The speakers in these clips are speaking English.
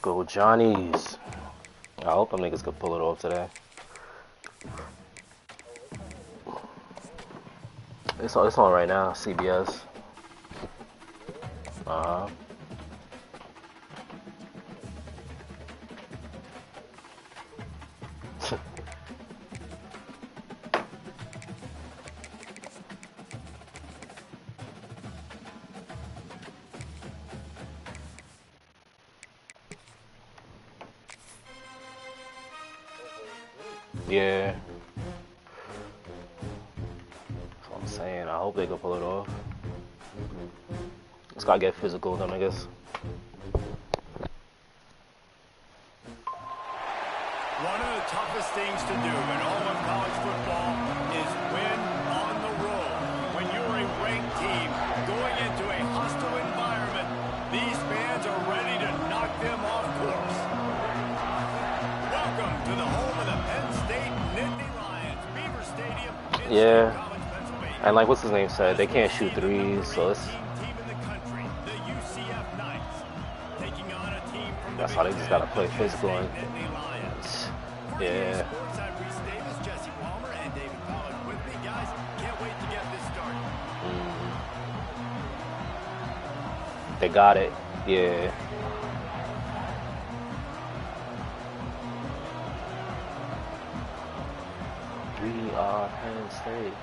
Go Johnnies. I hope them niggas could pull it off today. It's on right now, CBS. Yeah. That's what I'm saying. I hope they can pull it off. It's gotta get physical, them niggas. One of the toughest things to do in all of college football is win on the road. When you're a ranked team going into a hostile environment, these fans are ready to knock them off course. Welcome to the home of the Penn State Nittany Lions, Beaver Stadium in Yeah. College, Pennsylvania. And like what's his name said, they can't shoot threes, so it's that's how they just gotta play physical and yeah. They got it, yeah. We are Penn State.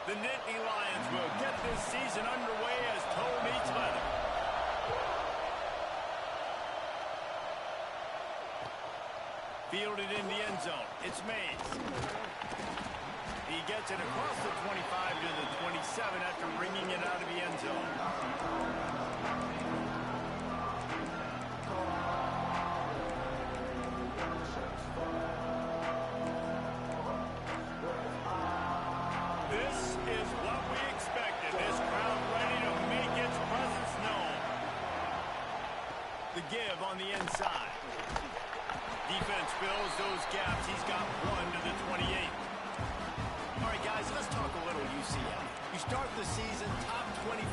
The Nittany Lions will get this season underway as toe meets leather. Fielded in the end zone. It's Mays. He gets it across the 25 to the 27 after bringing it out of the end zone. This is what we expected. This crowd ready to make its presence known. The give on the inside. Defense fills those gaps. He's got one to the 28. All right, guys, let's talk a little UCF. You start the season top 25.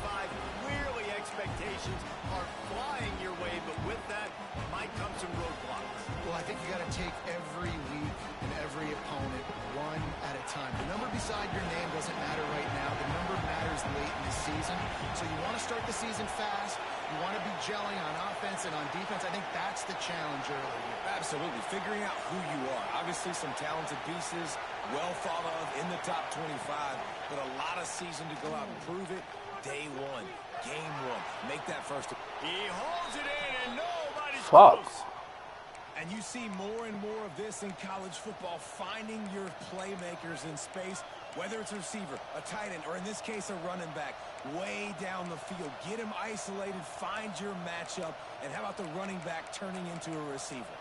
Clearly expectations are flying your way, but with that might come some roadblocks. Well, I think you got to take every week and every opponent one at a time. The number beside your name doesn't matter right now. The number matters late in the season. So you want to start the season fast. You want to be gelling on offense and on defense. I think that's the challenge early here. Absolutely. Figuring out who you are. Obviously some talented pieces, well thought of in the top 25, but a lot of season to go out and prove it. Day one, game one. Make that first. He holds it in and nobody's Fuck. close. And you see more and more of this in college football, finding your playmakers in space, whether it's a receiver, a tight end, or in this case, a running back, way down the field. Get him isolated, find your matchup, and how about the running back turning into a receiver?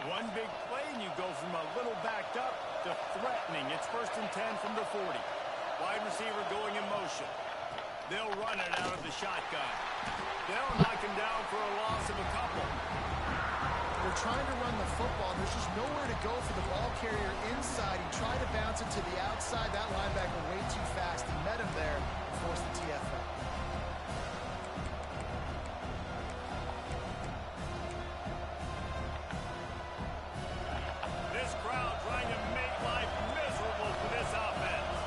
One big play, and you go from a little backed up to threatening. It's 1st and 10 from the 40. Wide receiver going in motion. They'll run it out of the shotgun. They'll knock him down for a loss of a couple. They're trying to run the football. There's just nowhere to go for the ball carrier inside. He tried to bounce it to the outside. That linebacker way too fast. He met him there and forced the TFL. This crowd trying to make life miserable for this offense.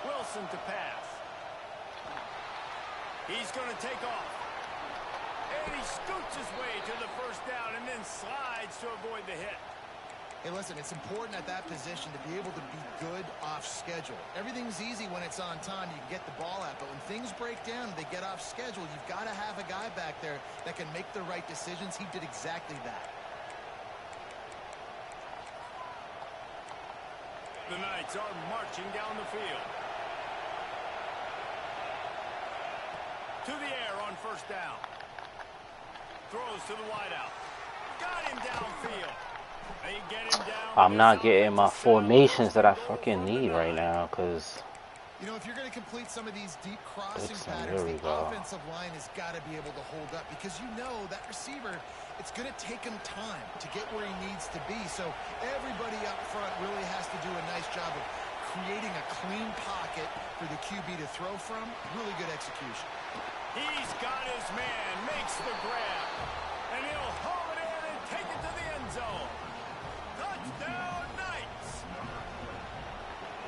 Wilson to pass. He's going to take off. And he scoots his way to the first down and then slides to avoid the hit. Hey, listen, it's important at that position to be able to be good off schedule. Everything's easy when it's on time. You can get the ball out. But when things break down and they get off schedule, you've got to have a guy back there that can make the right decisions. He did exactly that. The Knights are marching down the field. To the air on first down. Throws to the wideout. Got him downfield. They get him down. I'm not getting my formations that I fucking need right now, because You know, if you're going to complete some of these deep crossing Dixon, patterns, there we the go. offensive line has got to be able to hold up because you know that receiver, it's going to take him time to get where he needs to be. So everybody up front really has to do a nice job of creating a clean pocket for the QB to throw from. Really good execution. He's got his man, makes the grab, and he'll haul it in and take it to the end zone. Touchdown, Knights!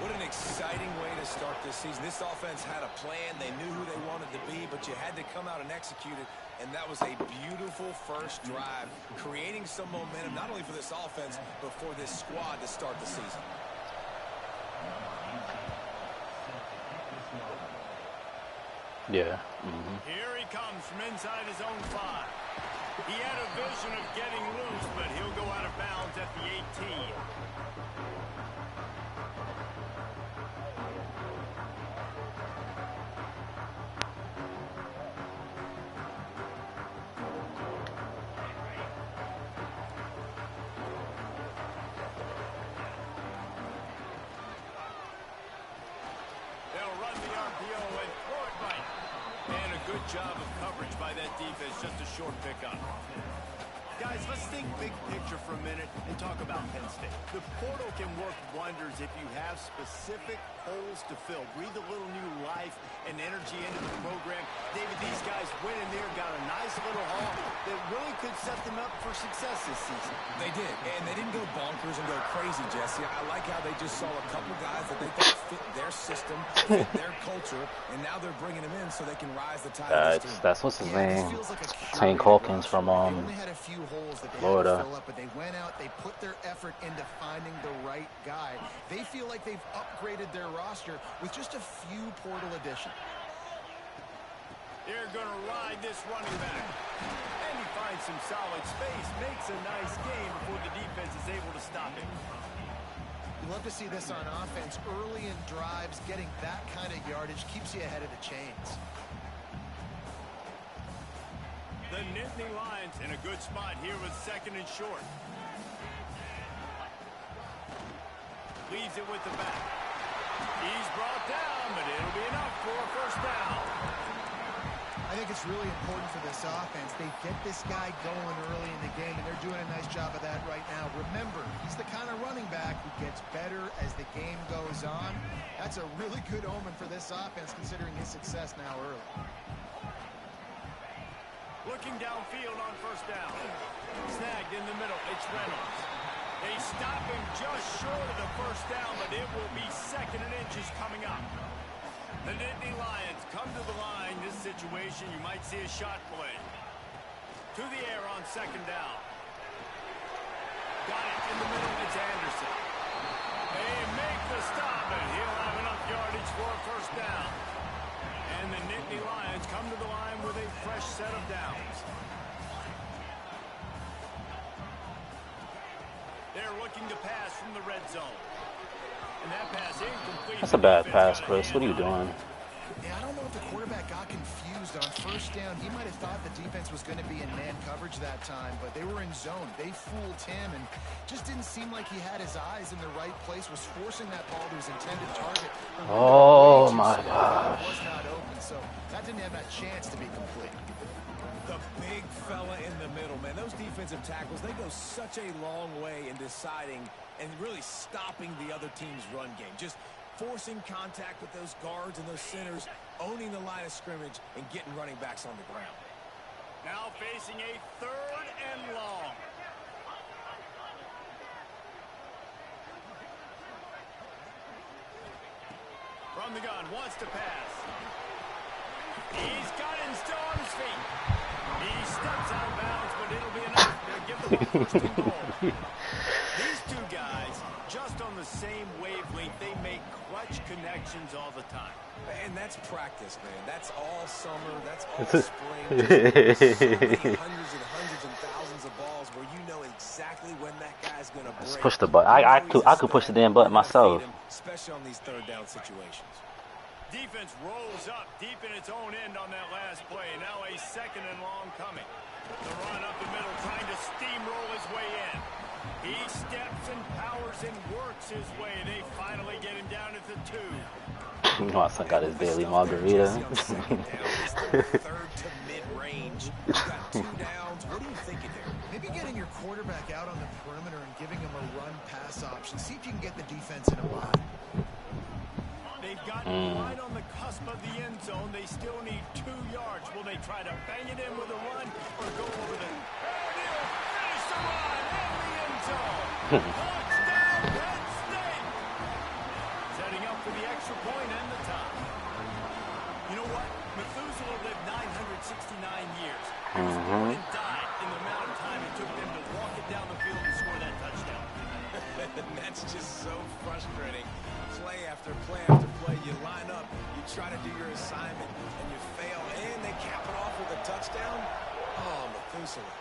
What an exciting way to start this season. This offense had a plan. They knew who they wanted to be, but you had to come out and execute it. And that was a beautiful first drive, creating some momentum, not only for this offense, but for this squad to start the season. Yeah. Here he comes from inside his own 5. He had a vision of getting loose, but he'll go out of bounds at the 18. They'll run the RPO and throw it right. And a good job of coverage by that defense, just a short pickup. Guys, let's think big picture for a minute and talk about Penn State. The portal can work wonders if you have specific holes to fill. Breathe a little new life and energy into the program. David, these guys went in there, got a nice little haul that really could set them up for success this season. They did, and they didn't go bonkers and go crazy, Jesse. I like how they just saw a couple guys that they thought fit their system, fit their culture, and now they're bringing them in so they can rise the tide of this team. That's what's his Yeah, name? this feels like a Tank curated Hawkins roster. from They only had a few holes that they Florida. had to fill up, but they went out, they put their effort into finding the right guy. They feel like they've upgraded their roster with just a few portal additions. They're going to ride this running back. And he finds some solid space, makes a nice game before the defense is able to stop him. You love to see this on offense. Early in drives, getting that kind of yardage keeps you ahead of the chains. The Nittany Lions in a good spot here with 2nd and short. Leaves it with the back. He's brought down, but it'll be enough for a first down. I think it's really important for this offense. They get this guy going early in the game, and they're doing a nice job of that right now. Remember, he's the kind of running back who gets better as the game goes on. That's a really good omen for this offense, considering his success now early. Looking downfield on first down. Snagged in the middle. It's Reynolds. They stop him just short of the first down, but it will be 2nd and inches coming up. The Nittany Lions come to the line. This situation, you might see a shot play. To the air on 2nd down. Got it in the middle. It's Anderson. They make the stop, and he'll have enough yardage for a first down. And the Nittany Lions come to the line with a fresh set of downs. They're looking to pass from the red zone. And that pass incomplete. That's a bad pass, Chris. What are you doing? Yeah, I don't know if the quarterback got confused on first down. He might have thought the defense was going to be in man coverage that time, but they were in zone. They fooled him and just didn't seem like he had his eyes in the right place, was forcing that ball to his intended target. Oh, my gosh. Was not open, so that didn't have that chance to be complete. The big fella in the middle, man. Those defensive tackles, they go such a long way in deciding and really stopping the other team's run game. Just forcing contact with those guards and those centers, owning the line of scrimmage, and getting running backs on the ground. Now facing a 3rd and long. From the gun, wants to pass. He's got him still on his feet. He steps out of bounds, but it'll be enough to give them a 1st and goal. These two guys, just on the same wavelength, they make clutch connections all the time. And that's practice, man. That's all summer. That's all spring. Just so many hundreds and hundreds and thousands of balls where you know exactly when that guy's going to break. Let's push the button. I could push the damn button myself. Especially on these 3rd down situations. Defense rolls up deep in its own end on that last play. Now a 2nd and long coming. The run up the middle, trying to steamroll his way in. He steps and powers and works his way. They finally get him down at the 2. You know, my son got his And with the daily stuff there, margarita. Jesse, on second down, it's still third to mid-range. You got 2 downs. What are you thinking here? Maybe getting your quarterback out on the perimeter and giving him a run-pass option. See if you can get the defense in a bind. They've gotten right on the cusp of the end zone. They still need 2 yards. Will they try to bang it in with a run or go over the... Finish the run in the end zone. Touchdown, Penn State. Setting up for the extra point and the tie. You know what? Methuselah lived 969 years. He was born and died in the amount of time it took them to walk it down the field and score that touchdown. And that's just so frustrating. Play after play after play, you line up, you try to do your assignment, and you fail, and they cap it off with a touchdown. Oh, Methuselah.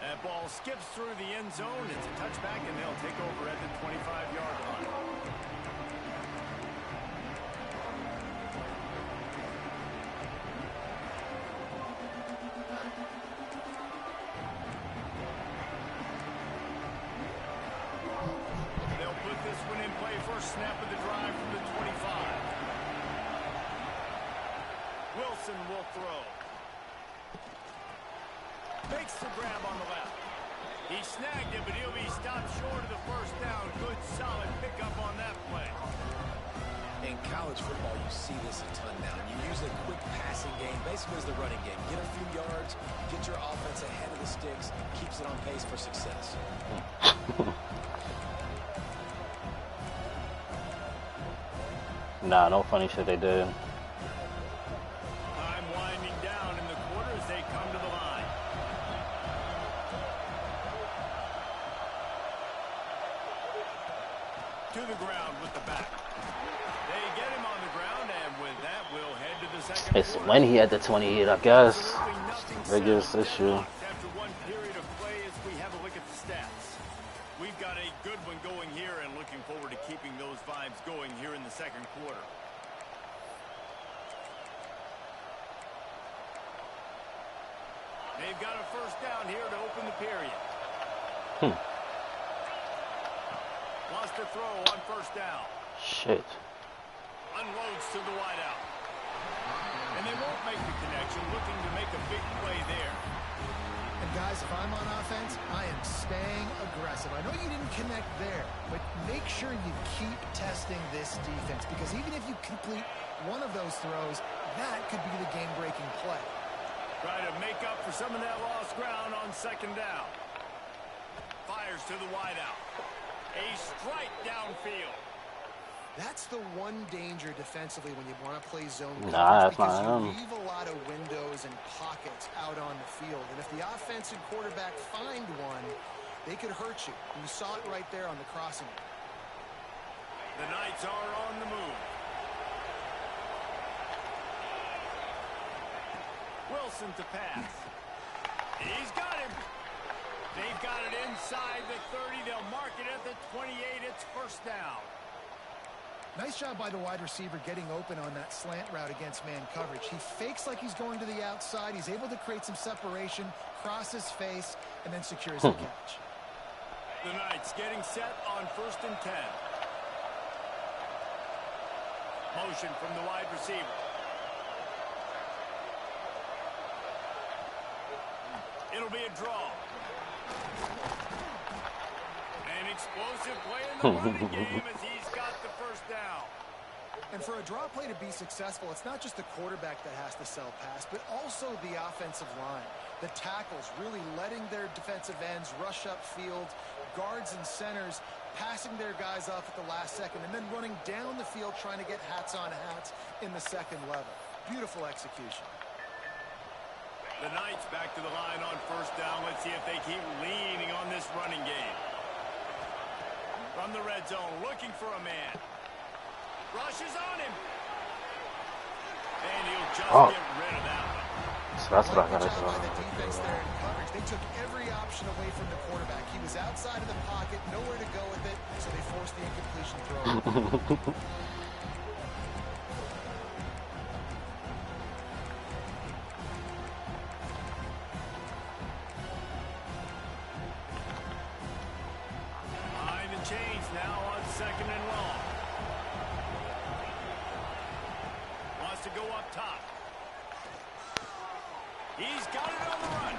That ball skips through the end zone. It's a touchback, and they'll take over at the 25-yard line. Snap of the drive from the 25. Wilson will throw. Makes the grab on the left. He snagged it, but he'll be stopped short of the first down. Good, solid pickup on that play. In college football, you see this a ton now. You use a quick passing game, basically as the running game. Get a few yards, get your offense ahead of the sticks, keeps it on pace for success. Nah, no funny shit they did. Time winding down in the quarter as they come to the line. To the ground with the back. They get him on the ground, and with that, we'll head to the second It's quarter. when he had the 28, I guess. Biggest issue. After one period of play, as we have a look at the stats. We've got a good one going here and looking forward to keeping those vibes going here in the second quarter. They've got a first down here to open the period. Lost a throw on first down. Shit. Unloads to the wideout. And they won't make the connection, looking to make a big play there. And guys, if I'm on offense, I am staying aggressive. I know you didn't connect there, but make sure you keep testing this defense, because even if you complete one of those throws, that could be the game-breaking play. Try to make up for some of that lost ground on second down. Fires to the wideout. A strike downfield. That's the one danger defensively when you want to play zone Nah, coverage, that's because not you him. leave a lot of windows and pockets out on the field. And if the offense and quarterback find one, they could hurt you. And you saw it right there on the crossing. The Knights are on the move. Wilson to pass. He's got him. They've got it inside the 30. They'll mark it at the 28. It's first down. Nice job by the wide receiver getting open on that slant route against man coverage. He fakes like he's going to the outside. He's able to create some separation, cross his face, and then secures the catch. The Knights getting set on 1st and 10. Motion from the wide receiver. It'll be a draw. An explosive play in the running game as he's got the first down. And for a draw play to be successful, it's not just the quarterback that has to sell pass, but also the offensive line. The tackles really letting their defensive ends rush upfield, guards and centers passing their guys off at the last second, and then running down the field trying to get hats on hats in the second level. Beautiful execution. The Knights back to the line on first down. Let's see if they keep leaning on this running game. From the red zone, looking for a man. Rushes on him. And he'll just get rid of that one. So that's what I gotta By the defense there in coverage. They took every option away from the quarterback. He was outside of the pocket, nowhere to go with it, so they forced the incompletion throw. Chains now on 2nd second and long. Wants to go up top. He's got it on the run.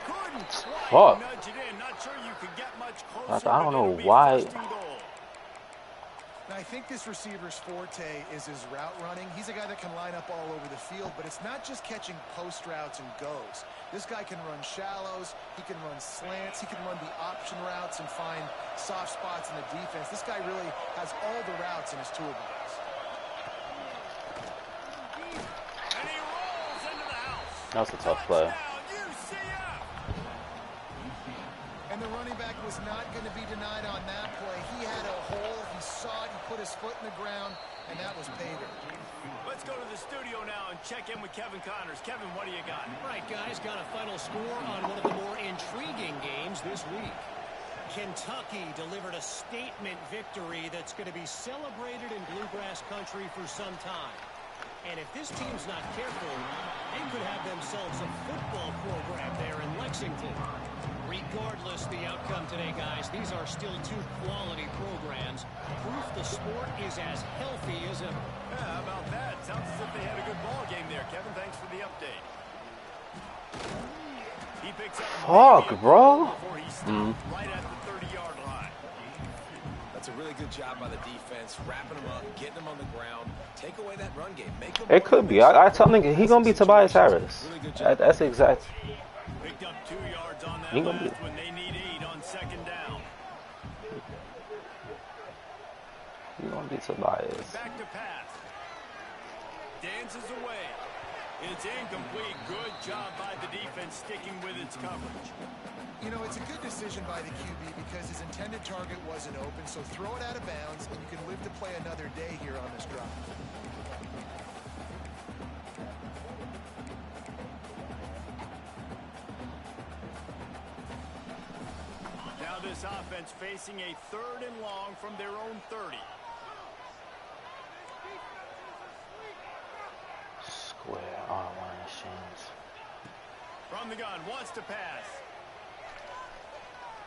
Couldn't quite nudge it in. Not sure you could get much closer. I don't know why. Now, I think this receiver's forte is his route running. He's a guy that can line up all over the field, but it's not just catching post routes and goes. This guy can run shallows, he can run slants, he can run the option routes and find soft spots in the defense. This guy really has all the routes in his toolbox. And he rolls into the house. That was a tough play. And the running back was not going to be denied on that play. He had a hole, he saw it, he put his foot in the ground, and that was pay dirt. Let's go to the studio now and check in with Kevin Connors. Kevin, what do you got? All right, guys, got a final score on one of the more intriguing games this week. Kentucky delivered a statement victory that's going to be celebrated in Bluegrass country for some time. And if this team's not careful, they could have themselves a football program there in Lexington. Regardless the outcome today, guys, these are still two quality programs. Proof the sport is as healthy as ever. Yeah, how about that? Sounds as if they had a good ball game there. Kevin, thanks for the update. He picks up bro. Before he stopped right at the 30-yard line. That's a really good job by the defense, wrapping them up, getting them on the ground. Take away that run game. Make them It could be. I tell nigga he gonna be Tobias Harris. That's exact. Picked up 2 yards on that He gonna be. when they need 8 on second down. He gonna be Tobias. Back to pass. Dances away. It's incomplete. Good job by the defense sticking with its coverage. You know, it's a good decision by the QB because his intended target wasn't open, so throw it out of bounds, and you can live to play another day here on this drive. Now this offense facing a 3rd and long from their own 30. Square R1 machines. From the gun, wants to pass.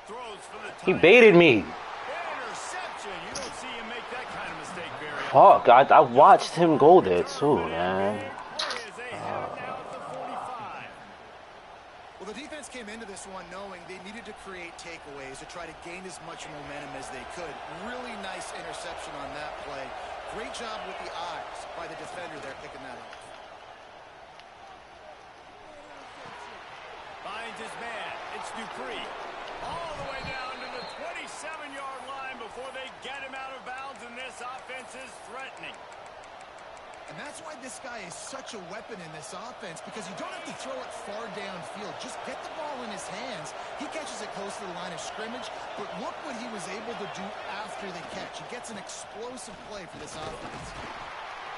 Throws for the He tie. baited me. Interception. You don't see him make that kind of mistake very Fuck, I watched him go there too, man. Well, the defense came into this one knowing they needed to create takeaways to try to gain as much momentum as they could. Really nice interception on that play. Great job with the eyes by the defender there picking that up. Finds his man. It's Dupree. All the way down to the 27-yard line before they get him out of bounds, and this offense is threatening. And that's why this guy is such a weapon in this offense, because you don't have to throw it far downfield. Just get the ball in his hands. He catches it close to the line of scrimmage, but look what he was able to do after the catch. He gets an explosive play for this offense.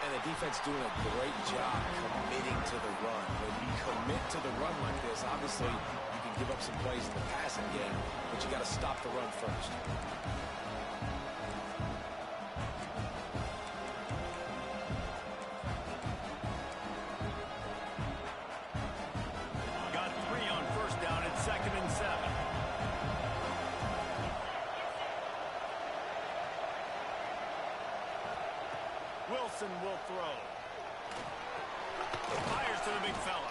And the defense doing a great job committing to the run. When you commit to the run like this, obviously you can give up some plays in the passing game, but you got to stop the run first. Got 3 on first down at 2nd and 7. Wilson will throw. Fires to the big fella.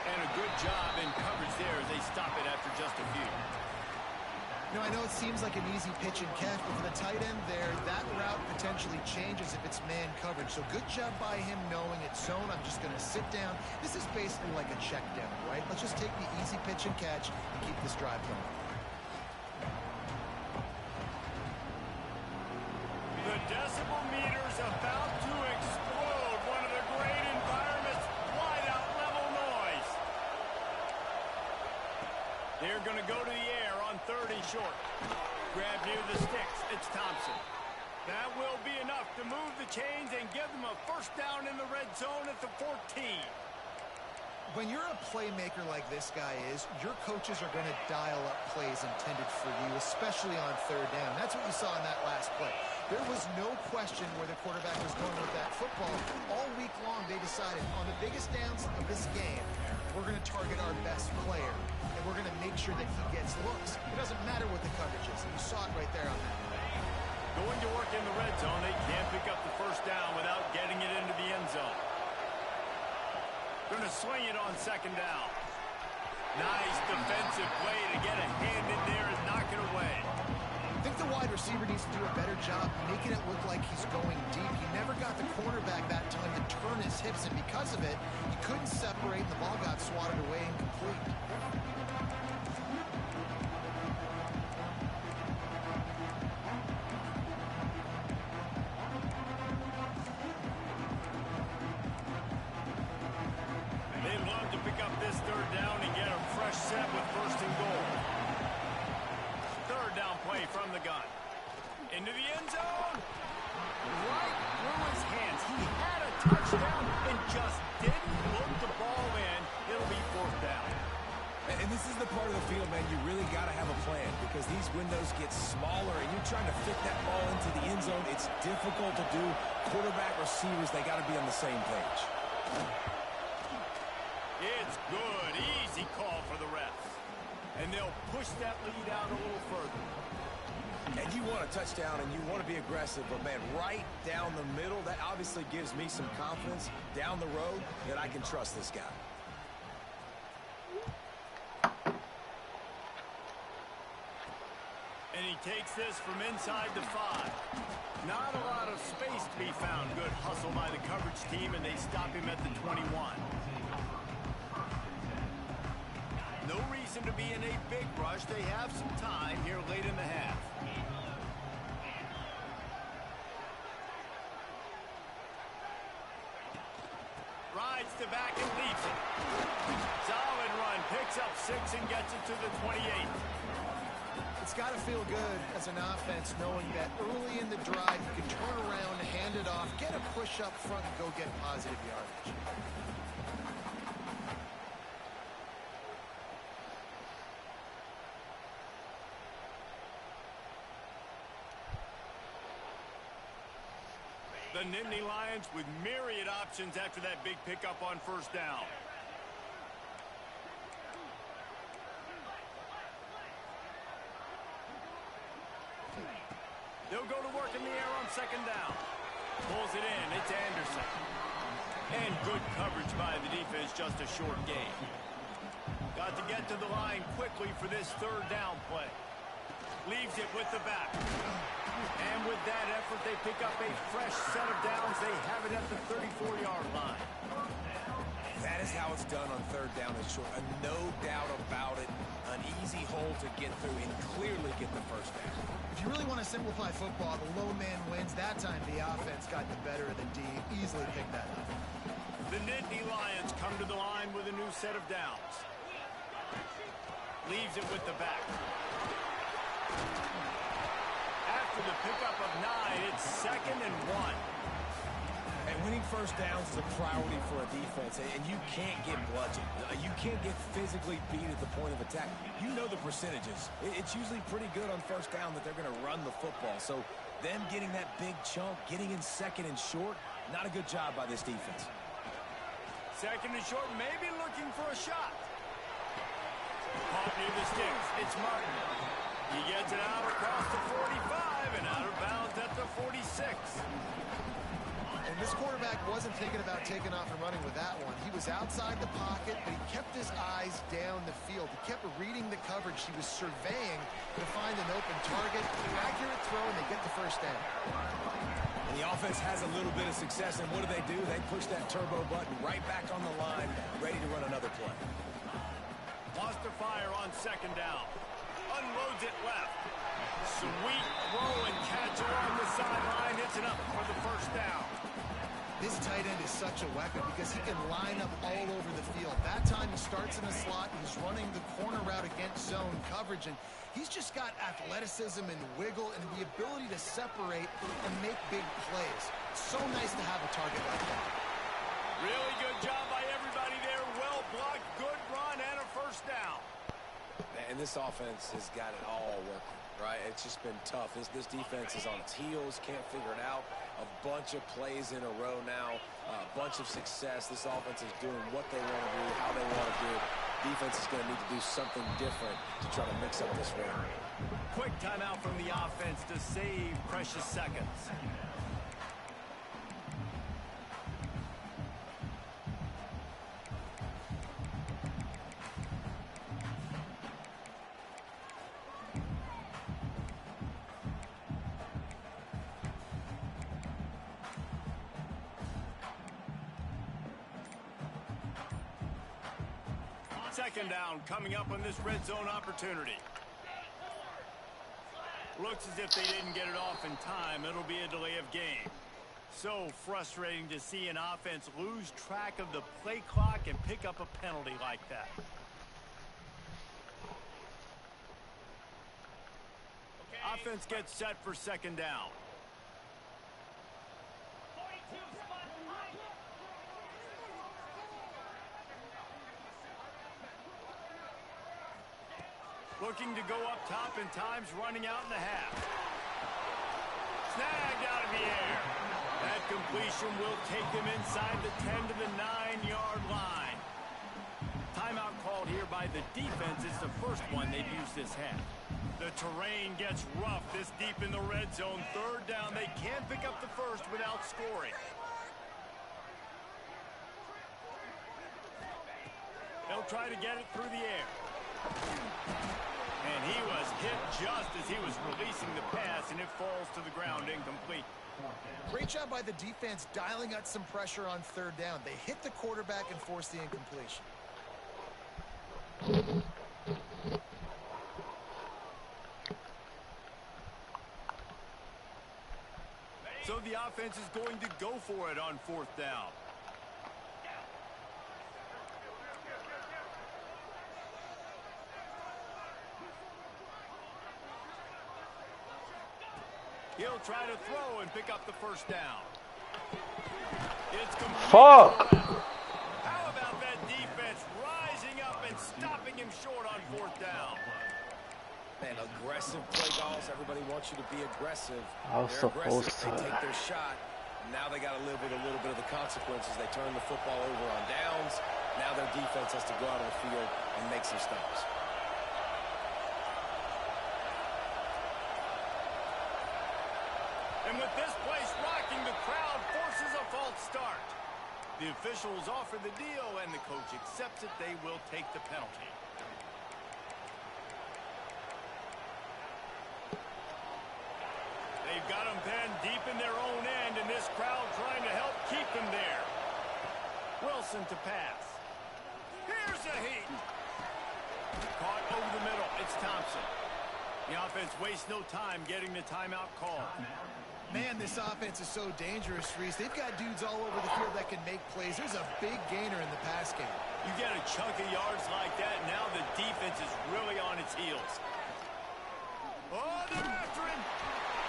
And a good job in coverage there as they stop it after just a few. You know, I know it seems like an easy pitch and catch, but for the tight end there, that route potentially changes if it's man coverage. So good job by him knowing it's zone. I'm just going to sit down. This is basically like a check down, right? Let's just take the easy pitch and catch and keep this drive going. The decibel meter's about to explode. One of the great environments. Wide out level noise. They're going to go to the air on 3rd and short. Grab near the sticks. It's Thompson. That will be enough to move the chains and give them a first down in the red zone at the 14. When you're a playmaker like this guy is, your coaches are going to dial up plays intended for you, especially on 3rd down. That's what you saw in that last play. There was no question where the quarterback was going with that football. All week long, they decided on the biggest downs of this game, we're going to target our best player, and we're going to make sure that he gets looks. It doesn't matter what the coverage is, and you saw it right there on that play. Going to work in the red zone. They can't pick up the first down without getting it into the end zone. Going to swing it on second down. Nice defensive play to get a hand in there and knock it away. I think the wide receiver needs to do a better job making it look like he's going deep. He never got the cornerback that time to turn his hips, and because of it, he couldn't separate, and the ball got swatted away incomplete. They'd love to pick up this third down and get a fresh set with first and goal. Third down play from the gun. Into the end zone. Right through his hands. He had a touchdown and just didn't look the ball in. It'll be fourth down. And this is the part of the field, man, you really got to have a plan because these windows get smaller and you're trying to fit that ball into the end zone. It's difficult to do. Quarterback, receivers, they got to be on the same page. It's good. Easy call for the refs. And they'll push that lead out a little further. And you want a touchdown and you want to be aggressive, but, man, right down the middle, that obviously gives me some confidence down the road that I can trust this guy. And he takes this from inside the 5. Not a lot of space to be found. Good hustle by the coverage team, and they stop him at the 21. No reason to be in a big rush. They have some time here late in the half. Rides to back and leaves it. Solid run. Picks up 6 and gets it to the 28. It's got to feel good as an offense knowing that early in the drive you can turn around, hand it off, get a push up front, and go get positive yardage. The Nittany Lions with myriad options after that big pickup on first down. They'll go to work in the air on second down. Pulls it in. It's Anderson. And good coverage by the defense, just a short gain. Got to get to the line quickly for this third down play. Leaves it with the back. And with that effort, they pick up a fresh set of downs. They have it at the 34-yard line. That is how it's done on third down and short. No doubt about it. An easy hole to get through and clearly get the first down. If you really want to simplify football, the low man wins. That time the offense got the better of the D. Easily picked that up. The Nittany Lions come to the line with a new set of downs. Leaves it with the back. After the pickup of 9, it's 2nd and 1. And winning first downs is a priority for a defense, and you can't get bludgeoned. You can't get physically beat at the point of attack. You know the percentages. It's usually pretty good on first down that they're going to run the football. So them getting that big chunk, getting in 2nd and short, not a good job by this defense. 2nd and short, maybe looking for a shot. Caught near the sticks. It's Martin. He gets it out across the 45 and out of bounds at the 46. And this quarterback wasn't thinking about taking off and running with that one. He was outside the pocket, but he kept his eyes down the field. He kept reading the coverage. He was surveying to find an open target. Accurate throw, and they get the first down. And the offense has a little bit of success, and what do? They push that turbo button right back on the line, ready to run another play. Wants to fire on second down. Unloads it left. Sweet throw and catch along the sideline. It's enough for the first down. This tight end is such a weapon because he can line up all over the field. That time he starts in the slot. He's running the corner route against zone coverage, and he's just got athleticism and wiggle and the ability to separate and make big plays. It's so nice to have a target like that. Really good job by everybody there. Well blocked, good run, and a first down. And this offense has got it all working, right? It's just been tough. This defense is on its heels, can't figure it out. A bunch of plays in a row now, a bunch of success. This offense is doing what they want to do, how they want to do it. defense is going to need to do something different to try to mix up this one. Quick timeout from the offense to save precious seconds. Second down coming up on this red zone opportunity. Looks as if they didn't get it off in time. It'll be a delay of game. So frustrating to see an offense lose track of the play clock and pick up a penalty like that. Offense gets set for second down. Looking to go up top, and time's running out in the half. Snagged out of the air. That completion will take them inside the 10 to the 9-yard line. Timeout called here by the defense. It's the first one they've used this half. The terrain gets rough this deep in the red zone. Third down. They can't pick up the first without scoring. They'll try to get it through the air. And he was hit just as he was releasing the pass, and it falls to the ground incomplete. Great job by the defense dialing out some pressure on third down. They hit the quarterback and forced the incompletion. So the offense is going to go for it on fourth down. He'll try to throw and pick up the first down. It's complete. Fuck! How about that defense rising up and stopping him short on fourth down? Man, aggressive play calls. Everybody wants you to be aggressive. I was They're supposed aggressive. to. They take their shot. Now they got to live with a little bit of the consequences. They turn the football over on downs. Now their defense has to go out on the field and make some stops. And with this place rocking, the crowd forces a false start. The officials offer the deal, and the coach accepts it. They will take the penalty. They've got them penned deep in their own end, and this crowd trying to help keep them there. Wilson to pass. Here's a heat. Caught over the middle. It's Thompson. The offense wastes no time getting the timeout called. Man, this offense is so dangerous, Reese. They've got dudes all over the field that can make plays. There's a big gainer in the pass game. You get a chunk of yards like that, now the defense is really on its heels. Oh, they're after him.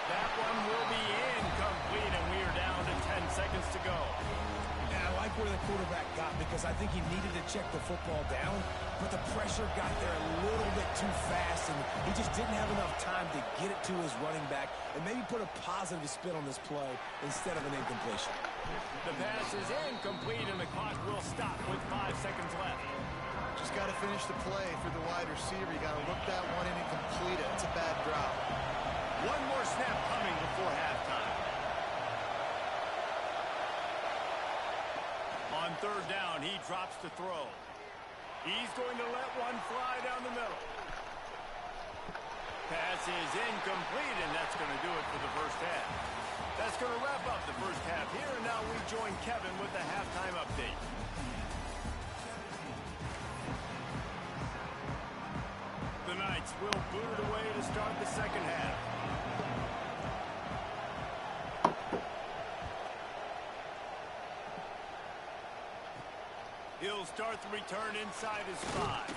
That one will be incomplete, and we are down to 10 seconds to go. And I like where the quarterback got, because I think he needed to check the football down, but the pressure got there a little bit too fast, and he just didn't have enough time to get it to his running back and maybe put a positive spin on this play instead of an incompletion. The pass is incomplete, and the clock will stop with 5 seconds left. Just got to finish the play for the wide receiver. You got to look that one in and complete it. It's a bad drop. One more snap coming before halftime. On third down, he drops to throw. He's going to let one fly down the middle. Pass is incomplete, and that's going to do it for the first half. That's going to wrap up the first half here, and now we join Kevin with the halftime update. The Knights will boot it away to start the second half. He'll start the return inside his 5.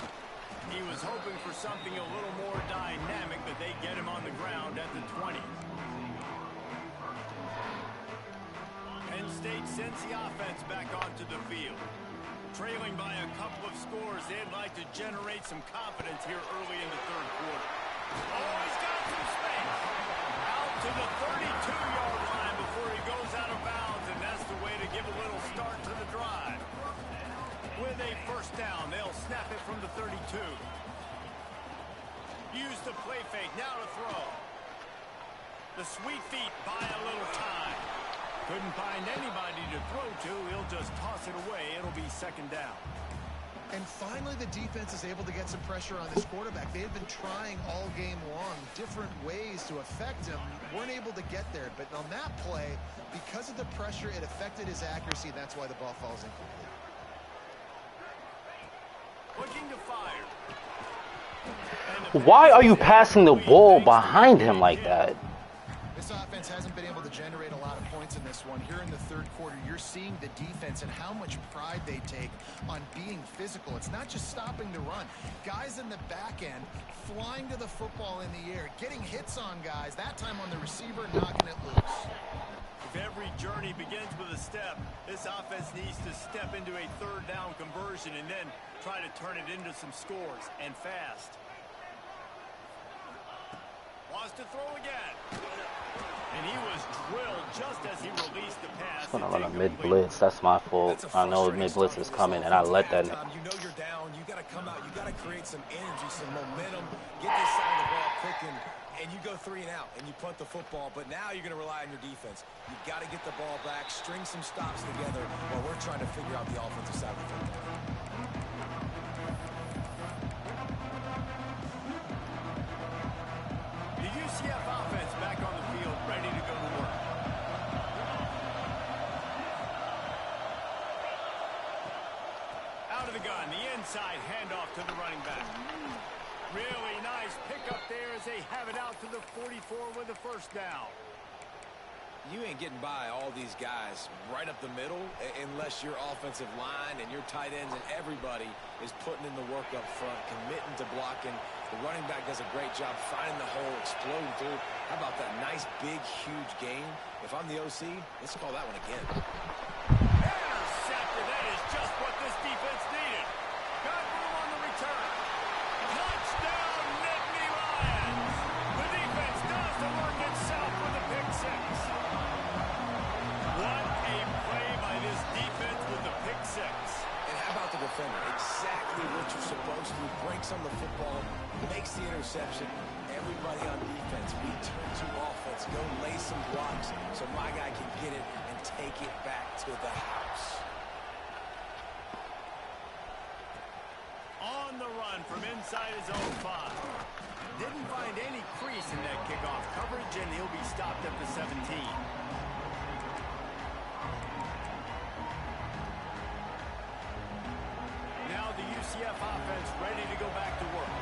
He was hoping for something a little more dynamic, but they get him on the ground at the 20. Penn State sends the offense back onto the field. Trailing by a couple of scores, they'd like to generate some confidence here early in the third quarter. Oh, he's got some space. Out to the 32-yard line before he goes out of bounds, and that's the way to give a little start to the drive. With a first down, they'll snap it from the 2. Use the play fake. Now to throw. The sweet feet buy a little time. Couldn't find anybody to throw to. He'll just toss it away. It'll be second down. And finally, the defense is able to get some pressure on this quarterback. They had been trying all game long different ways to affect him. Weren't able to get there. But on that play, because of the pressure, it affected his accuracy. That's why the ball falls incomplete. Looking to fire. Why are you passing the ball behind him like that? This offense hasn't been able to generate a lot of points in this one. Here in the third quarter, you're seeing the defense and how much pride they take on being physical. It's not just stopping the run. Guys in the back end flying to the football in the air, getting hits on guys, that time on the receiver, knocking it loose. If every journey begins with a step, this offense needs to step into a third down conversion and then try to turn it into some scores, and fast. Wants to throw again. And he was drilled just as he released the pass. I'm gonna run a mid blitz. That's my fault. I know mid blitz is coming, and I let that. You know you're down. You got to come out. You got to create some energy, some momentum. Get this side of the ball cooking, and you go 3 and out, and you punt the football. But now you're going to rely on your defense. You got to get the ball back, string some stops together, while we're trying to figure out the offensive side of the football. The UCF offense back on the field, ready to go to work. Out of the gun, the inside handoff to the running back. Really nice pickup there as they have it out to the 44 with the first down. You ain't getting by all these guys right up the middle unless your offensive line and your tight ends and everybody is putting in the work up front, committing to blocking. The running back does a great job finding the hole, exploding through. How about that nice, big, huge gain? If I'm the OC, let's call that one again. Intercepted. That is just what this defense needed. Got room on the return. Touchdown, Nittany Lions. The defense does the work itself with a pick 6. What a play by this defense with the pick 6. And how about the defender? Exactly what you're supposed to. Breaks on the football, makes the interception. Everybody on defense, return to offense. Go lay some blocks so my guy can get it and take it back to the house. On the run from inside his own 5. Didn't find any crease in that kickoff coverage, and he'll be stopped at the 17. Now the UCF offense ready to go back to work.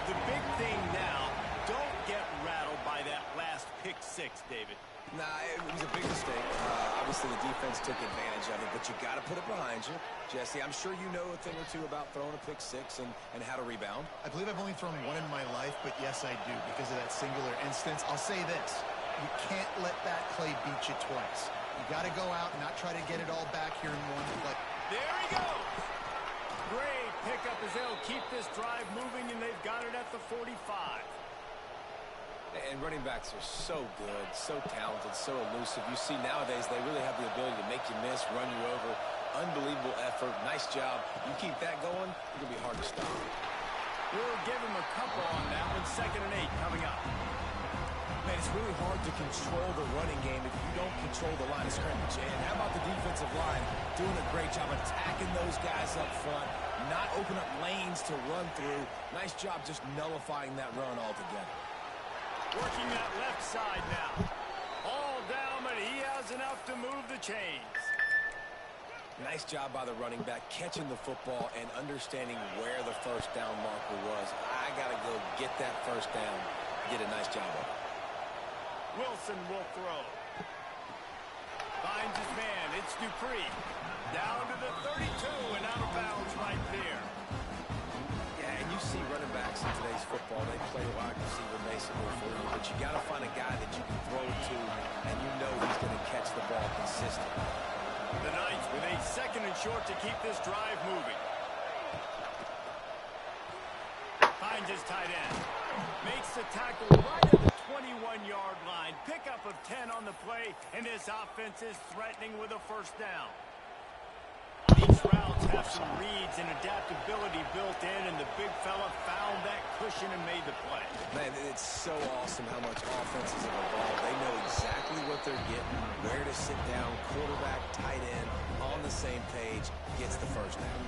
The big thing now, don't get rattled by that last pick 6, David. Nah, it was a big mistake. Obviously, the defense took advantage of it, but you got to put it behind you. Jesse, I'm sure you know a thing or two about throwing a pick 6 and how to rebound. I believe I've only thrown one in my life, but yes, I do because of that singular instance. I'll say this. You can't let that play beat you twice. You got to go out and not try to get it all back here in one play. There he goes. Great pickup as they'll keep this drive moving, and they've got it at the 45. And running backs are so good, so talented, so elusive. You see nowadays they really have the ability to make you miss, run you over. Unbelievable effort. Nice job. You keep that going, it's going to be hard to stop. We'll give him a couple on that one. 2nd and 8 coming up. Man, it's really hard to control the running game if you don't control the line of scrimmage. And how about the defensive line doing a great job attacking those guys up front, not open up lanes to run through. Nice job just nullifying that run altogether. Working that left side now. All down, but he has enough to move the chains. Nice job by the running back, catching the football and understanding where the first down marker was. I got to go get that first down. Did a nice job of it. Wilson will throw. Finds his man. It's Dupree. Down to the 32 and out of bounds right there. Yeah, and you see running backs in today's football, they play wide receiver basically for you, but you got to find a guy that you can throw to, and you know he's going to catch the ball consistently. The Knights with a 2nd and short to keep this drive moving. Finds his tight end. Makes the tackle right at the 21-yard line. Pickup of 10 on the play, and this offense is threatening with a first down. These routes have some reads and adaptability built in, and the big fella found that cushion and made the play. Man, it's so awesome how much offenses have evolved. They know exactly what they're getting, where to sit down, quarterback, tight end, on the same page, gets the first down.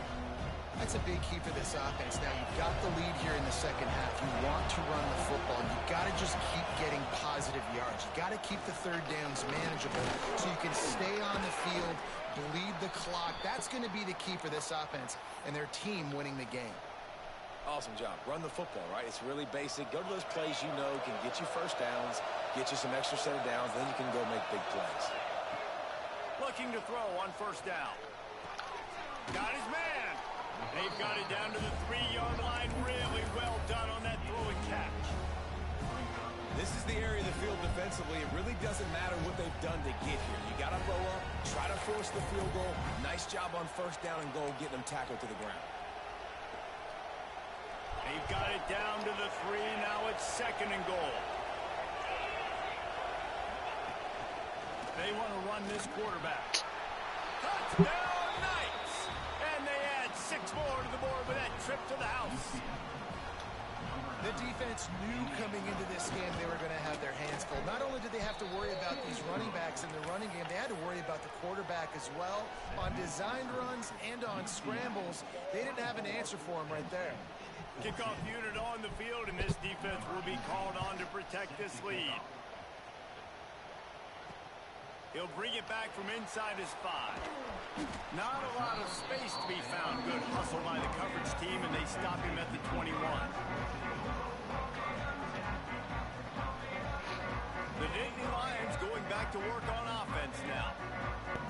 That's a big key for this offense. Now, you've got the lead here in the second half. You want to run the football. You've got to just keep getting positive yards. You've got to keep the third downs manageable so you can stay on the field, bleed the clock. That's going to be the key for this offense and their team winning the game. Awesome job. Run the football, right? It's really basic. Go to those plays you know can get you first downs, get you some extra set of downs, then you can go make big plays. Looking to throw on first down. Got his man. They've got it down to the 3-yard line. Really well done on that throw and catch. This is the area of the field defensively. It really doesn't matter what they've done to get here. You got to throw up, try to force the field goal. Nice job on first down and goal, getting them tackled to the ground. They've got it down to the 3. Now it's 2nd and goal. They want to run this quarterback. Touchdown, Knights! And they add 6 more to the board with that trip to the house. The defense knew coming into this game they were going to have their hands full. Not only did they have to worry about these running backs in the running game, they had to worry about the quarterback as well. On designed runs and on scrambles, they didn't have an answer for him right there. Kickoff unit on the field, and this defense will be called on to protect this lead. He'll bring it back from inside his 5. Not a lot of space to be found. Good hustle by the coverage team, and they stop him at the 21. The Nittany Lions going back to work on offense now.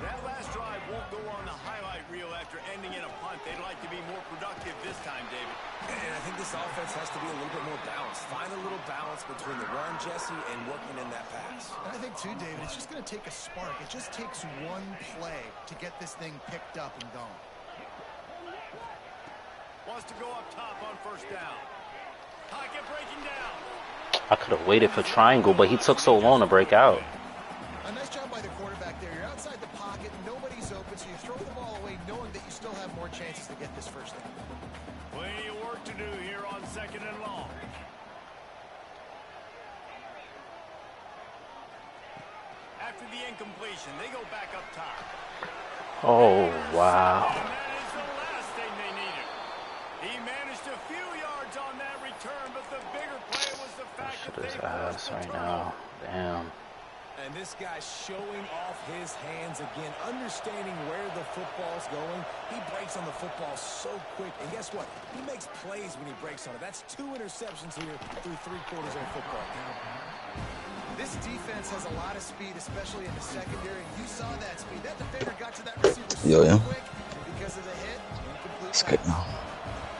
That last drive won't go on the highlight reel after ending in a punt. They'd like to be more productive this time, David. And I think this offense has to be a little bit more balanced. Find a little balance between the run, Jesse, and working in that pass. And I think, too, David, it's just going to take a spark. It just takes one play to get this thing picked up and going. Wants to go up top on first down. Pocket breaking down. I could have waited for triangle, but he took so long to break out. A nice job by the quarterback there. You're outside the pocket, nobody's open, so you throw the ball away knowing that you still have more chances to get this first down. Plenty of work to do here on 2nd and long. After the incompletion, they go back up top. Oh, wow. And that is the last thing they needed. He managed a few yards on that return, but the bigger play was the fact that Shit is they ass right now. Damn. And this guy's showing off his hands again, understanding where the football's going. He breaks on the football so quick. And guess what? He makes plays when he breaks on it. That's 2 interceptions here through 3 quarters of football. This defense has a lot of speed, especially in the secondary. And you saw that speed. That defender got to that receiver so quick because of the hit. Incomplete. It's good now.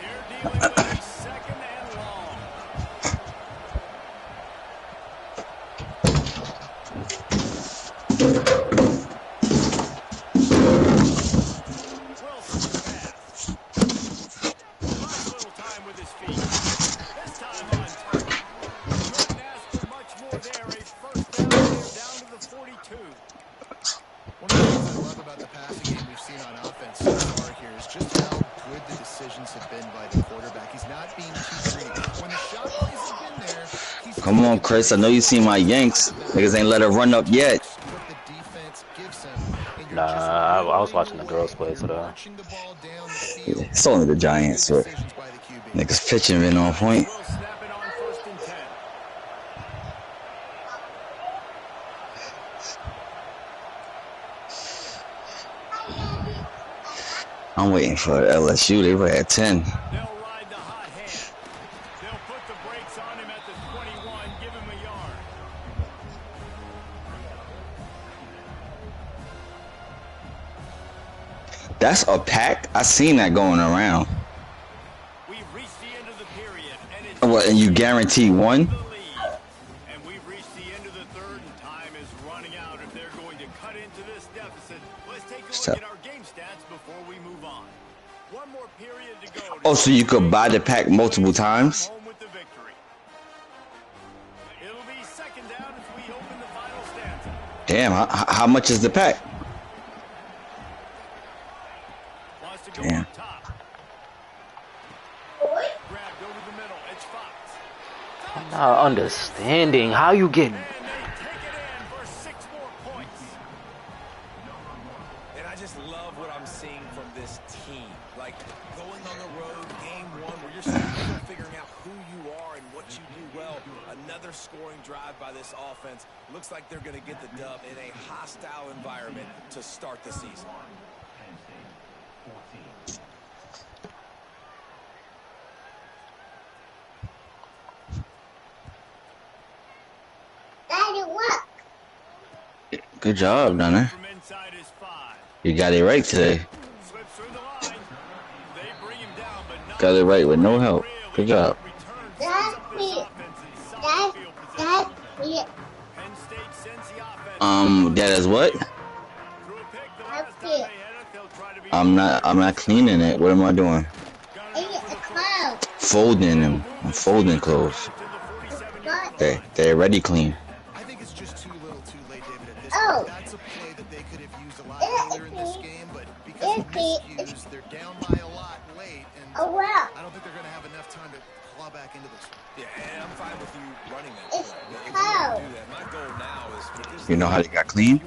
They're dealing with a 2nd and long. Wilson's pass. Nice little time with his feet. This time on target. Couldn't ask for much more there. A first down. They're down to the 42. One of the things I love about the passing game we've seen on offense so far here is just how good the decisions have been by the quarterback. He's not being too greedy. When the shot plays have been there, he's Come on, Chris. I know you seen my Yanks. Niggas ain't let her run up yet. what the defense gives him. And you're Nah, just I was rolling watching the away. girls play You're today. marching the ball down the field. It's only the Giants, Good but decisions by the QB. niggas pitching been on point. Will snap it on 1st and 10. I'm waiting for LSU. They were at 10. They'll ride the hot hand. They'll put the brakes on him at the 21, give him a yard. That's a pack. I seen that going around. We've reached the end of the period, and it's What? And you guarantee one? the lead. And we've reached the end of the 3rd, and time is running out if they're going to cut into this deficit. Let's take a look at our game stats before we move on. One more period to go. Oh, so you could buy the pack multiple times? Home with the victory. It'll be 2nd down as we open the final stanza. Damn, how much is the pack? to go Damn. up top. Grabbed over the middle. It's Fox. I'm not understanding how you get. And they take it in for 6 more points. And I just love what I'm seeing from this team. Like going on the road, game 1, where you're still figuring out who you are and what you do well. Another scoring drive by this offense. Looks like they're going to get the dub in a hostile environment to start the season. Good job, Dunner. From inside is 5. You got it right today. Slips through the line. They bring him down, but not Got it right with no help. Good job. returns up this offense in solid field position. Penn State sends the offense. That is what? Threw a pick the last time they had it. They'll try to be I'm not cleaning it. What am I doing? Folding them. I'm folding clothes. They're already clean. I think it's just too little too late, David, at this point. That's a play that they could have used a lot earlier in this game, but because of misuse, they're down by a lot late, and I don't think they're going to have enough time to claw back into this. Yeah, and I'm fine with you running that. If you want to do that, my goal now is for this. You know how they got clean?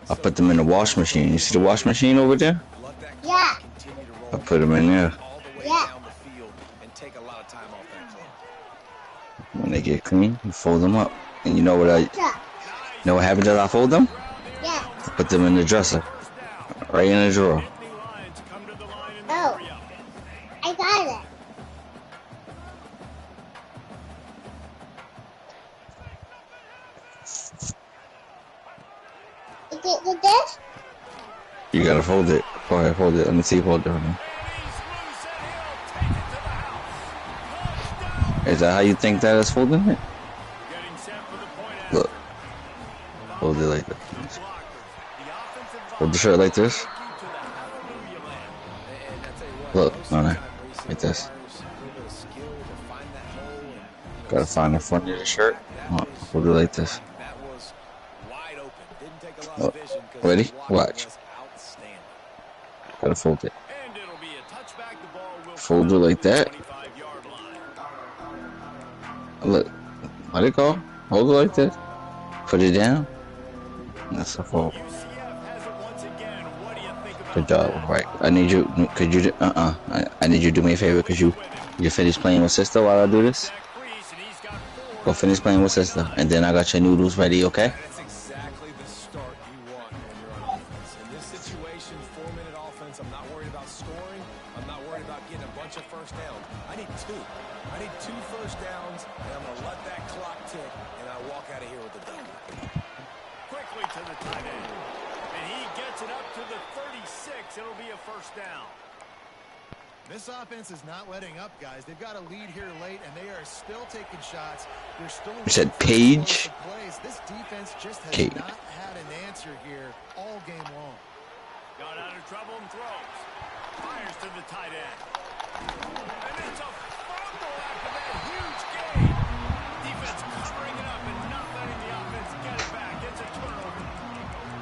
I put them in the wash machine. You see the wash machine over there? Yeah. I put them in there. All the way down the field and take a lot of time off that clock. When they get clean, you fold them up. And you know what happens as I fold them? Yeah. I put them in the dresser. Right in the drawer. Oh. I got it. Is it with this? You gotta fold it. Go ahead, fold it. Let me see you fold it. Is that how you think that is folding it? Look. Hold it like this. Hold the shirt like this. Look, no, like this. Gotta find the front of the shirt. Hold it like this. Look. Ready? Watch. Gotta fold it. Fold it like that. Look. Let it go. Hold it like this. Put it down. That's the fold. Good job. Right. I need you. Could you? I need you to do me a favor. Could you finish playing with sister while I do this? Go finish playing with sister, and then I got your noodles ready. Okay? That's exactly the start you want when you're on offense. In this situation, 4-minute offense, I'm not worried about scoring. I'm not worried about getting a bunch of first downs. I need 2. I need 2 first downs, and I'm going to let that clock tick, and I walk out of here with the dub. Quickly to the tight end. And he gets it up to the 36. It'll be a first down. This offense is not letting up, guys. They've got a lead here late, and they are still taking shots. They're still. You said Page? This defense just has Kate. not had an answer here all game long. Got out of trouble and throws. Fires to the tight end. And it's a fumble after that huge gain. Defense covering it up and not letting the offense get it back. It's a turnover.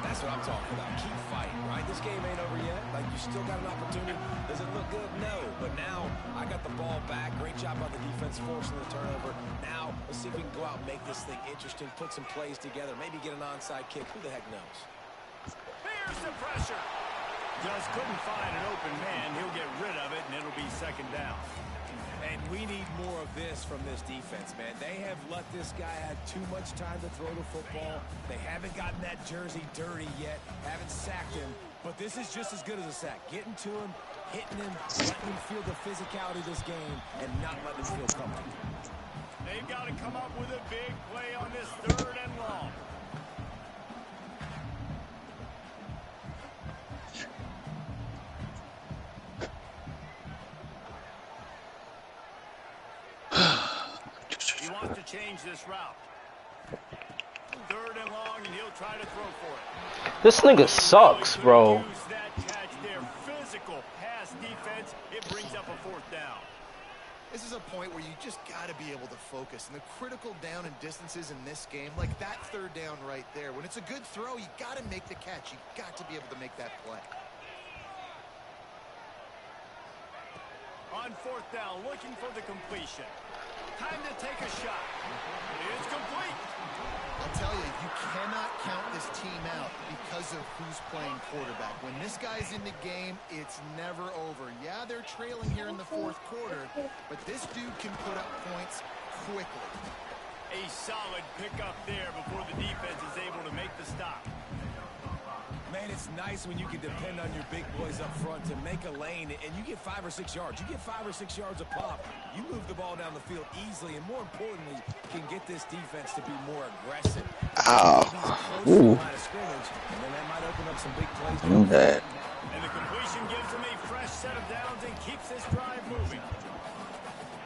That's what I'm talking about. Keep fighting, right? This game ain't over yet. Like, you still got an opportunity. Does it look good? No. But now, I got the ball back. Great job by the defense forcing the turnover. Now, let's see if we can go out and make this thing interesting, put some plays together, maybe get an onside kick. Who the heck knows? Here's the pressure. Just couldn't find an open man. He'll get rid of it, and it'll be second down. And we need more of this from this defense, man. They have let this guy have too much time to throw the football. They haven't gotten that jersey dirty yet, haven't sacked him. But this is just as good as a sack. Getting to him, hitting him, letting him feel the physicality of this game, and not letting him feel comfortable. They've got to come up with a big play on this 3rd and long. He wants to change this route. 3rd and long, and he'll try to throw for it. This nigga sucks, bro. Use that catch there. Physical pass defense. It brings up a 4th down. This is a point where you just got to be able to focus. And the critical down and distances in this game, like that 3rd down right there, when it's a good throw, you got to make the catch. You got to be able to make that play. On fourth down, looking for the completion. Time to take a shot. It's complete. I'll tell you, you cannot count this team out because of who's playing quarterback. When this guy's in the game, it's never over. Yeah, they're trailing here in the fourth quarter, but this dude can put up points quickly. A solid pickup there before the defense is able to make the stop. Man, it's nice when you can depend on your big boys up front to make a lane, and you get 5 or 6 yards. You get 5 or 6 yards a pop. You move the ball down the field easily, and more importantly, can get this defense to be more aggressive. Ooh. And then that might open up some big plays. That. And the completion gives them a fresh set of downs and keeps this drive moving.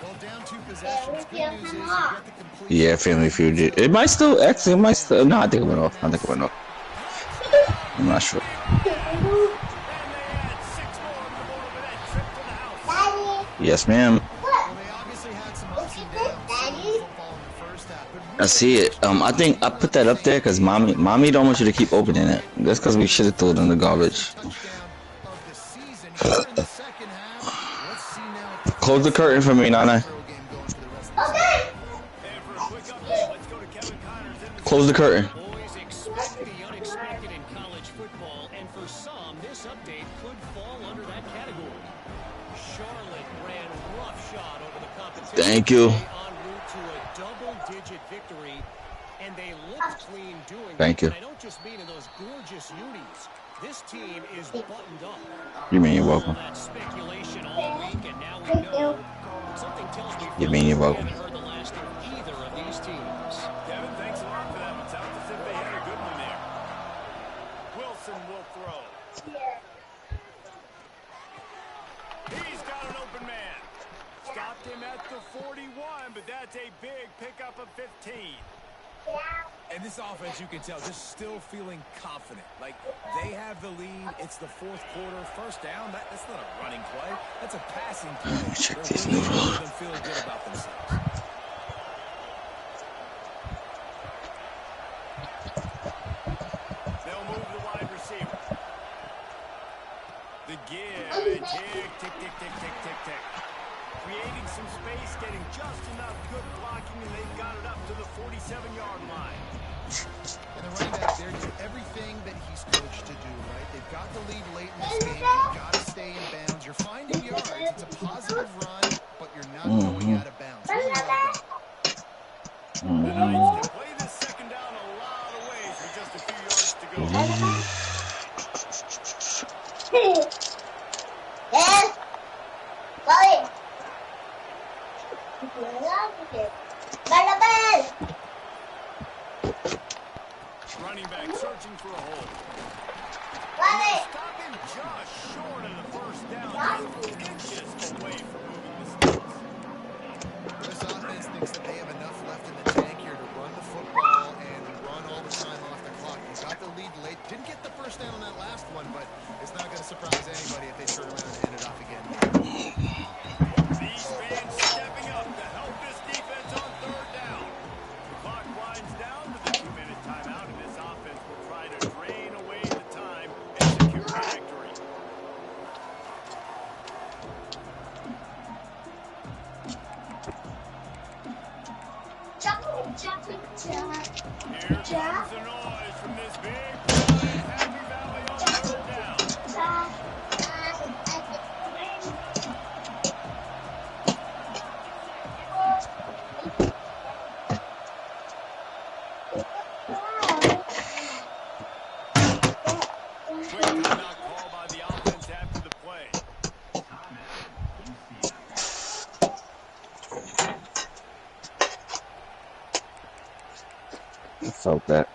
Well, down 2 possessions. Good news is you get the completion. Yeah, Family Feud. It might still, actually, it might still. No, I think it went off. I'm not sure. Yes, ma'am. I see it. I think I put that up there because mommy don't want you to keep opening it. That's because we should have threw it in the garbage. Close the curtain for me, Nana. Close the curtain. Always expect the unexpected in college football, and for some, this update could fall under that category. Charlotte ran roughshod over the competition. Thank you. En route to a double-digit victory, and they looked clean doing Thank it. you. And I don't just mean in those gorgeous unis. This team is buttoned up. You mean you're welcome. All that speculation all week, and now we know. Something tells me You mean you're we welcome. haven't heard the last of either of these teams. Kevin, thanks a lot for that. It sounds as if they had a good one there. Wilson will throw. He's got an open man. Stopped him at the 41, but that's a big pickup of 15. And this offense, you can tell, just still feeling confident. Like, they have the lead. It's the fourth quarter. First down, that's not a running play. That's a passing play. Check They're these really noodles. making them feel good about themselves. They'll move the wide receiver. The give and tick, tick, tick, tick, tick, tick, tick. Creating some space, getting just enough good blocking, and they've got it up to the 47-yard line. And the running back there did everything that he's coached to do, right? They've got the lead late in this game. You've got to stay in bounds. You're finding yards. It's a positive run, but you're not going out of bounds. Really well done. The Knights can play this second down a lot of ways with just a few yards to go. Running back searching for a hole. Stop him just short of the first down. Just inches away from moving the sticks. This offense thinks that they have enough left in the tank here to run the football and run all the time off the clock. You got the lead late. Didn't get the first down on that last one, but it's not going to surprise anybody if they turn around and hand it off again. These fans stepping up to help this defense on third down. The clock winds down to the 2-minute timeout, and this offense will try to drain away the time and secure the victory. Here comes the noise from this big crowd in Happy Valley on third down. Quick timeout call by the offense after the play. I felt that.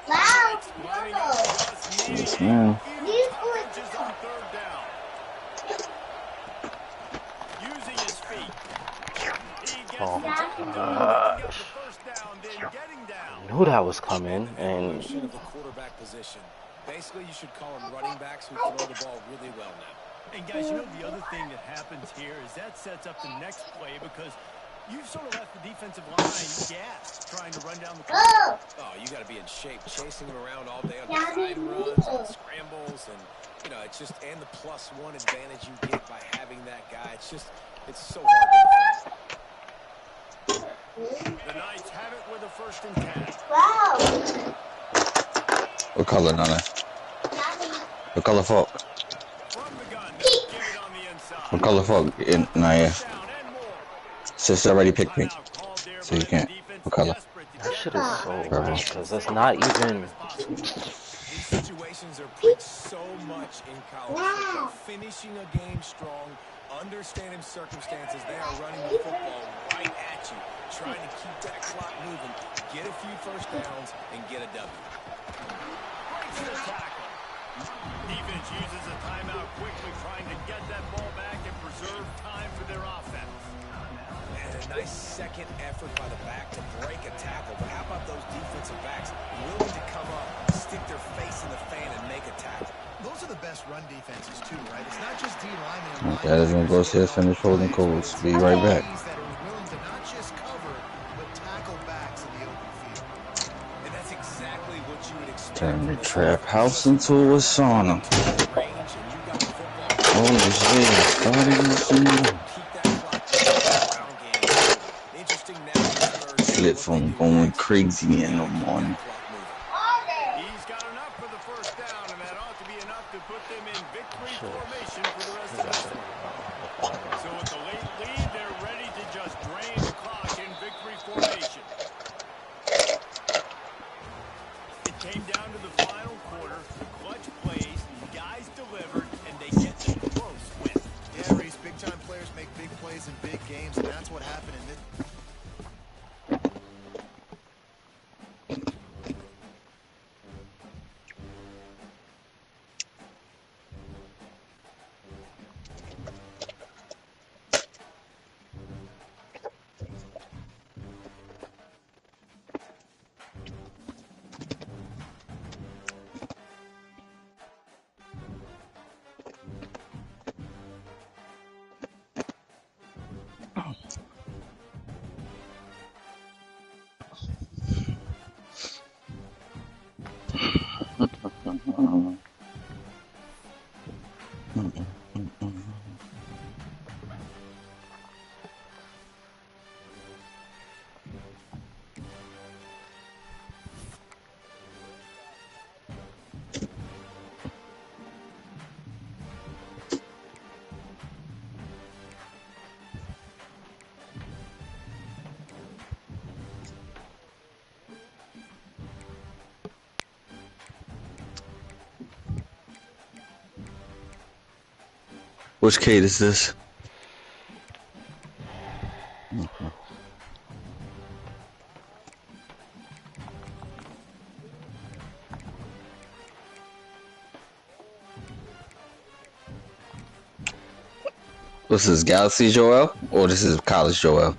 Lining up just Yes, needing ma'am. a few tough inches on third down. Using his feet. He gets Oh the my job done, picking up gosh. the first down, then getting down. Knew that was coming, and Of the quarterback position. Basically, you should call them running backs who throw the ball really well now. And guys, you know the other thing that happens here is that sets up the next play because you've sort of left the defensive line gassed trying to run down the clock. Oh, you got to be in shape, chasing him around all day on the side runs, on scrambles, and You know, it's just, and the +1 advantage you get by having that guy. It's just, it's so hard to defend. The Knights have it with a 1st and 10. Wow. What color, Nana? What color fork? From the gun, they'll give it on the inside. What color fork? Nah, Sister already picked pink, Timeout called there so by you the can't. defense, What color? desperate to That get shit the is ball so back Purple. whack and because it's save not as much even. time as possible. These situations are preached so much in college football. Finishing a game strong, understanding circumstances. They are running the football right at you, trying to keep that clock moving, get a few 1st downs, and get a W. Breaks the tackle. Defense uses a timeout quickly, trying to get that ball back and preserve time for their offense. And a nice second effort by the back to break a tackle. But how about those defensive backs willing to come up, stick their face in the fan, and make a tackle? Those are the best run defenses too, right? It's not just D linemen and That is gonna go linebackers upstairs, making all finish the holding plays, right? codes. It's Be right back. DBs that are willing to not just cover, but tackle backs in the open field. And that's exactly what you would expect Turn from the this trap offense. house Listen, into a sauna. range, and you got the football. Oh yeah, starting to see. Keep that clock moving in the ground game. Interesting now in the 3rd down, Flip what they phone do going next. crazy in the Gotta keep that morning. clock moving. He's got enough for the 1st down, and that ought to be enough to put them in victory Shit. formation for the rest of the season. So with the late lead, they're ready to just drain the clock in victory formation. It came down to the final quarter. Clutch plays, guys delivered, and they get the close win. Yeah, Reese, big-time players make big plays in big games, and that's what happened in this. Which Kate is this? This is Galaxy Joel or this is College Joel?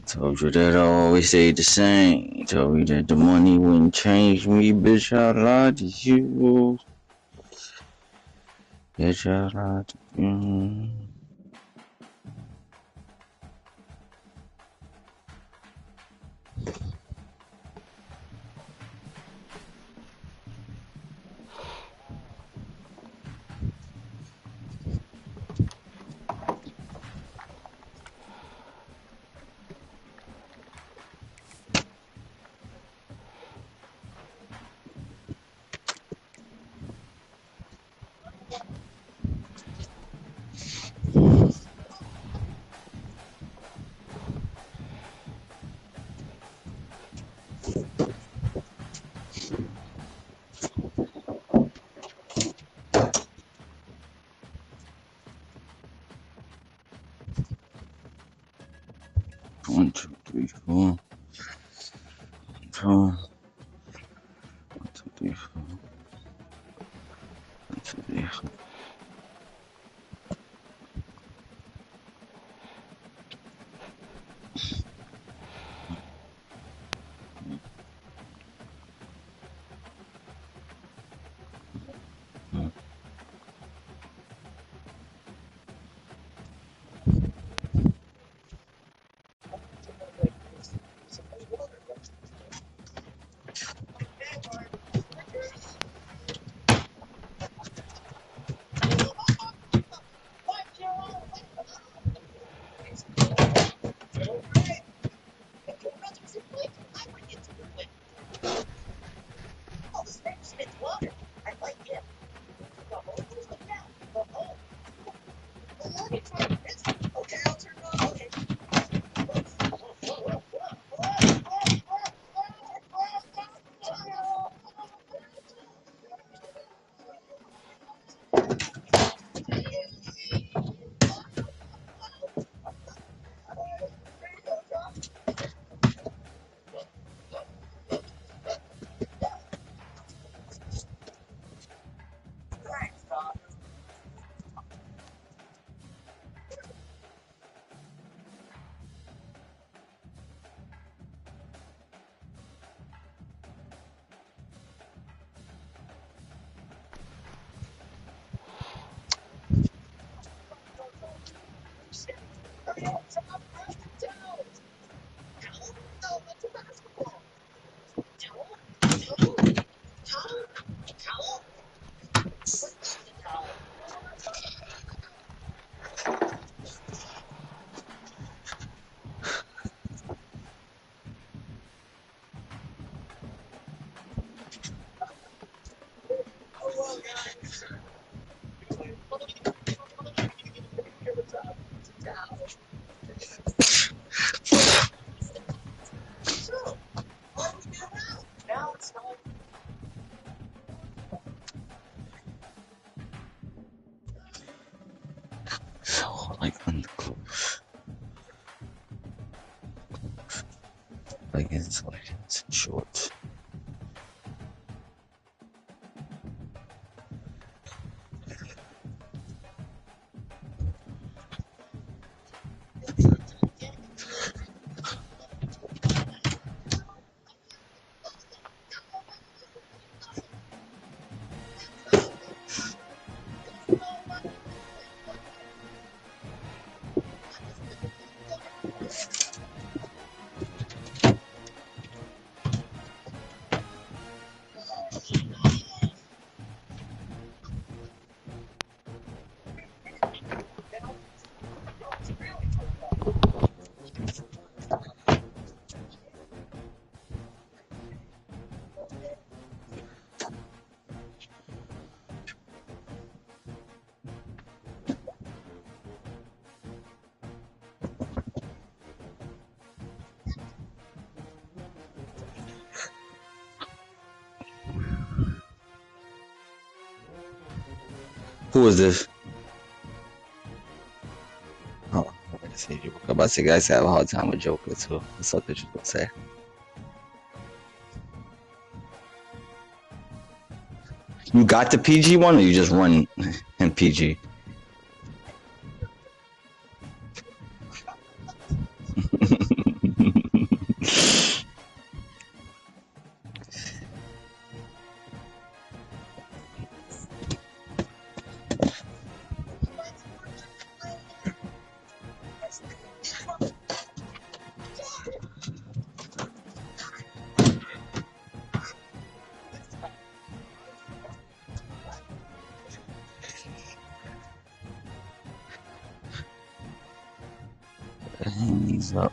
Told you that I always stayed the same. Told you that the money wouldn't change me, bitch. I lied to you. Bitch, I lied to you. One, two, three, four. 4. 1, 2, 3, 4. 1, 2, 3, 4. So, like, unclose. Leggings, shorts. Who is this? Oh, I'm gonna say Joker. I'm about to say, guys have a hard time with Joker too. That's what you're gonna say. You got the PG one, or you just run in PG? He's up.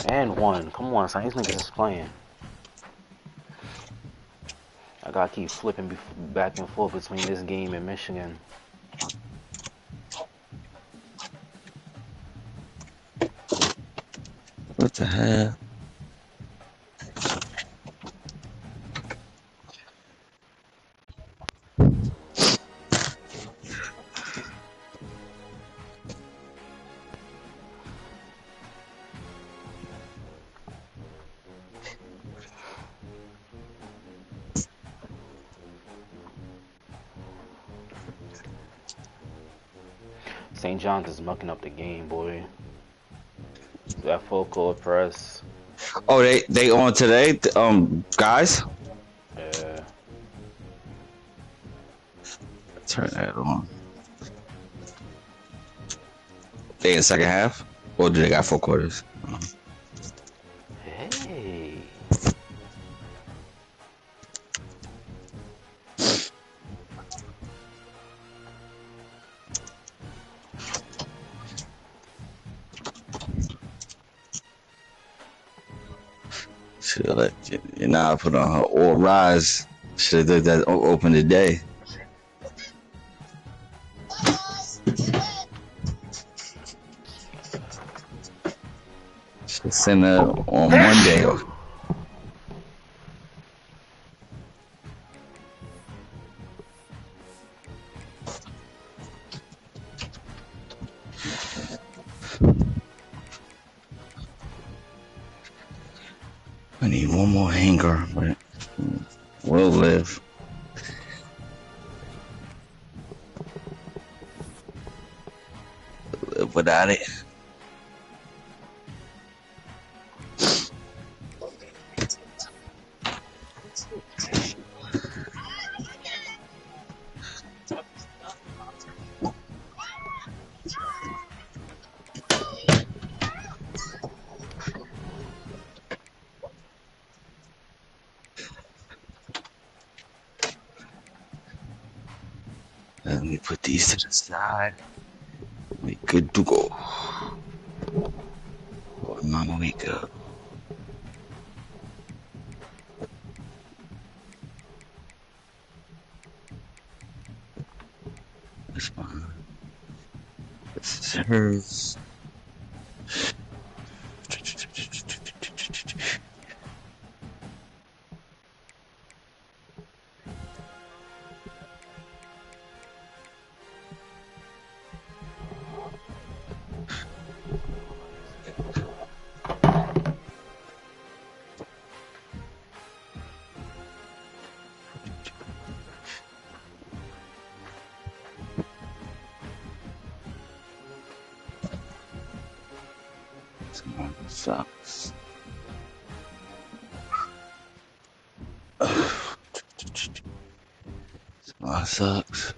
And one. Come on, son. These niggas is playing. I gotta keep flipping back and forth between this game and Michigan. What the hell? St. John's is mucking up the game, boy. That full court press. Oh, they on today, guys. Yeah. Turn that on. They in second half, or do they got 4 quarters? Hey. Should have let you know, put on her all rise. Should have did that open the day. Should send her on Monday. I need one more hanger, but we'll live. Live without it. Let me put these to the side. We good to go. Oh, mama, we good. That's fine. This is hers. Sucks. Sucks.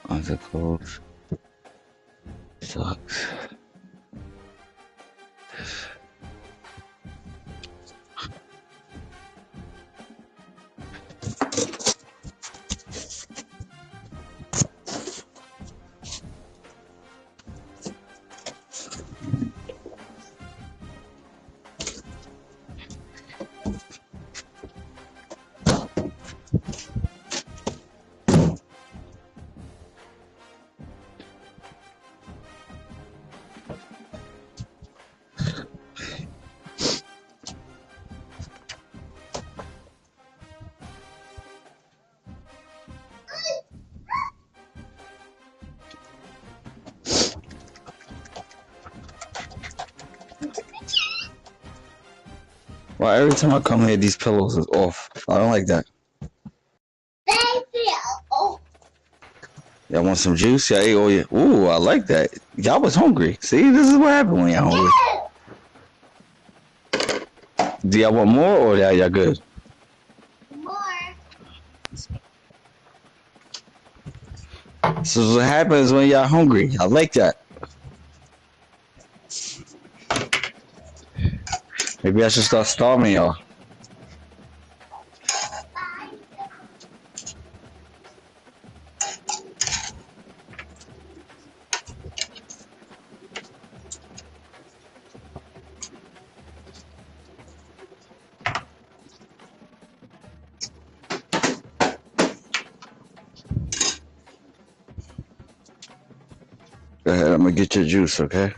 Other clothes. Sucks. Well, every time I come here, these pillows is off. I don't like that. Y'all want some juice? Yeah, oh yeah. Ooh, I like that. Y'all was hungry. See, this is what happened when y'all hungry. Do y'all want more or y'all good? This is what happens when y'all hungry. I like that. Maybe I should start starving y'all. Go ahead, I'm gonna get your juice, okay?